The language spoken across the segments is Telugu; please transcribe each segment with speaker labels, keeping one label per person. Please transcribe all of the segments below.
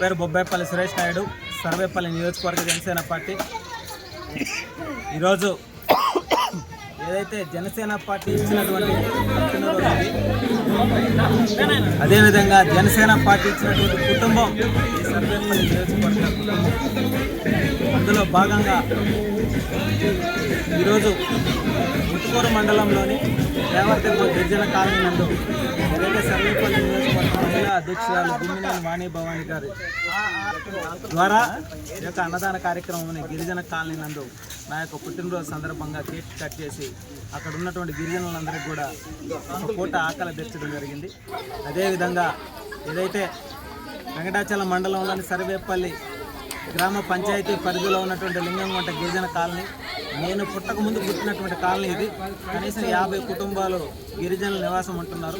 Speaker 1: పేరు బొబ్బాయిపల్లి సురేష్ నాయుడు, సర్వేపల్లి నియోజకవర్గ జనసేన పార్టీ. ఈరోజు ఏదైతే జనసేన పార్టీ ఇచ్చినటువంటి అదేవిధంగా జనసేన పార్టీ ఇచ్చినటువంటి కుటుంబం ఈ సర్వేపల్లి నియోజకవర్గ అందులో భాగంగా ఈరోజు ముత్తుకూరు మండలంలోని దేవరదెబ్బ గిరిజన కాలనీ నందు ఏదైతే సర్వేపల్లి నియోజకవర్గ మహిళా అధ్యక్షురాలు గుమ్మినేని వాణి భవాని గారి ద్వారా ఈ యొక్క అన్నదాన కార్యక్రమం గిరిజన కాలనీ నందు నా యొక్క పుట్టినరోజు సందర్భంగా కేక్ కట్ చేసి అక్కడ ఉన్నటువంటి గిరిజనులందరికీ కూడా ఒక పూట ఆకలి తీర్చడం జరిగింది. అదేవిధంగా ఏదైతే వెంకటాచలం మండలంలోని సర్వేపల్లి గ్రామ పంచాయతీ పరిధిలో ఉన్నటువంటి లింగంగుంట గిరిజన కాలనీ, నేను పుట్టకముందు పుట్టినటువంటి కాలనీ ఇది. కనీసం 50 కుటుంబాలు గిరిజనులు నివాసం ఉంటున్నారు.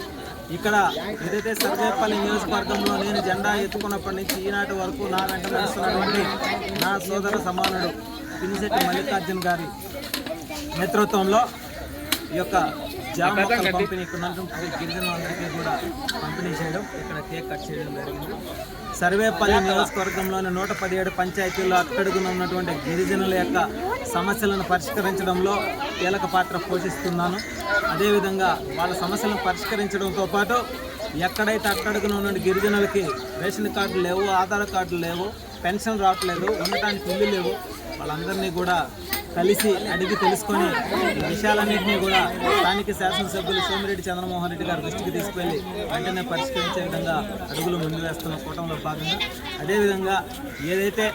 Speaker 1: ఇక్కడ ఏదైతే సర్వేపల్లి నియోజకవర్గంలో నేను జెండా ఎత్తుకున్నప్పటి నుంచి ఈనాటి వరకు నా వెంట నడుస్తున్నటువంటి నా సోదర సమానుడు పినిశెట్టి మల్లికార్జున్ గారి నేతృత్వంలో ఈ యొక్క జామ మొక్కల పంపిణీ ఇక్కడ ఉన్నటువంటి గిరిజనులందరికీ కూడా పంపిణీ చేయడం, ఇక్కడ కేక్ కట్ చేయడం జరిగింది. సర్వేపల్లి నియోజకవర్గంలోని 117 పంచాయతీల్లో అట్టడుగున ఉన్నటువంటి గిరిజనుల యొక్క సమస్యలను పరిష్కరించడంలో కీలక పాత్ర పోషిస్తున్నాను. అదేవిధంగా వాళ్ళ సమస్యలను పరిష్కరించడంతో పాటు ఎక్కడైతే అట్టడుగున ఉన్న గిరిజనులకి రేషన్ కార్డులు లేవు, ఆధార్ కార్డులు లేవు, పెన్షన్ రావట్లేదు, ఉండటానికి ఇల్లు లేవు, వాళ్ళందరినీ కూడా కలిసి అడిగి తెలుసుకొని ఈ విషయాలన్నింటినీ కూడా స్థానిక శాసనసభ్యులు సోమిరెడ్డి చంద్రమోహన్ రెడ్డి గారి దృష్టికి తీసుకువెళ్ళి వెంటనే పరిష్కరించే విధంగా అడుగులు ముందు వేస్తున్న కూటమిలో భాగంగా అదేవిధంగా ఏదైతే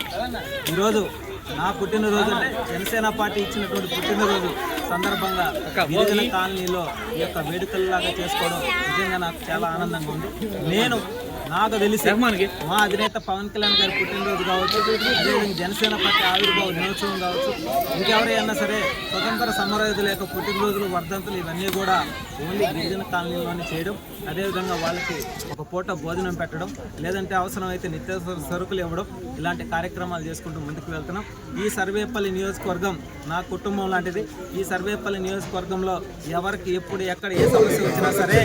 Speaker 1: ఈరోజు నా పుట్టినరోజు అంటే జనసేన పార్టీ ఇచ్చినటువంటి పుట్టినరోజు సందర్భంగా గిరిజన కాలనీలో ఈ యొక్క వేడుకల్లాగా చేసుకోవడం నిజంగా నాకు చాలా ఆనందంగా ఉంది. నేను నాకు తెలిసి మా అధినేత పవన్ కళ్యాణ్ గారి పుట్టినరోజు కావచ్చు, అదేవిధంగా జనసేన పార్టీ ఆవిర్భావ దినోత్సవం కావచ్చు, ఇంకెవరైనా సరే స్వతంత్ర సమరయోధుల యొక్క పుట్టినరోజులు, వర్ధంతులు ఇవన్నీ కూడా ఓన్లీ గిరిజన కాలనీలోనే చేయడం, అదేవిధంగా వాళ్ళకి ఒక పూట భోజనం పెట్టడం, లేదంటే అవసరమైతే నిత్యావసర సరుకులు ఇవ్వడం, ఇలాంటి కార్యక్రమాలు చేసుకుంటూ ముందుకు వెళ్తున్నాం. ఈ సర్వేపల్లి నియోజకవర్గం నా కుటుంబం లాంటిది. ఈ సర్వేపల్లి నియోజకవర్గంలో ఎవరికి ఎప్పుడు ఎక్కడ ఏ సమస్య వచ్చినా సరే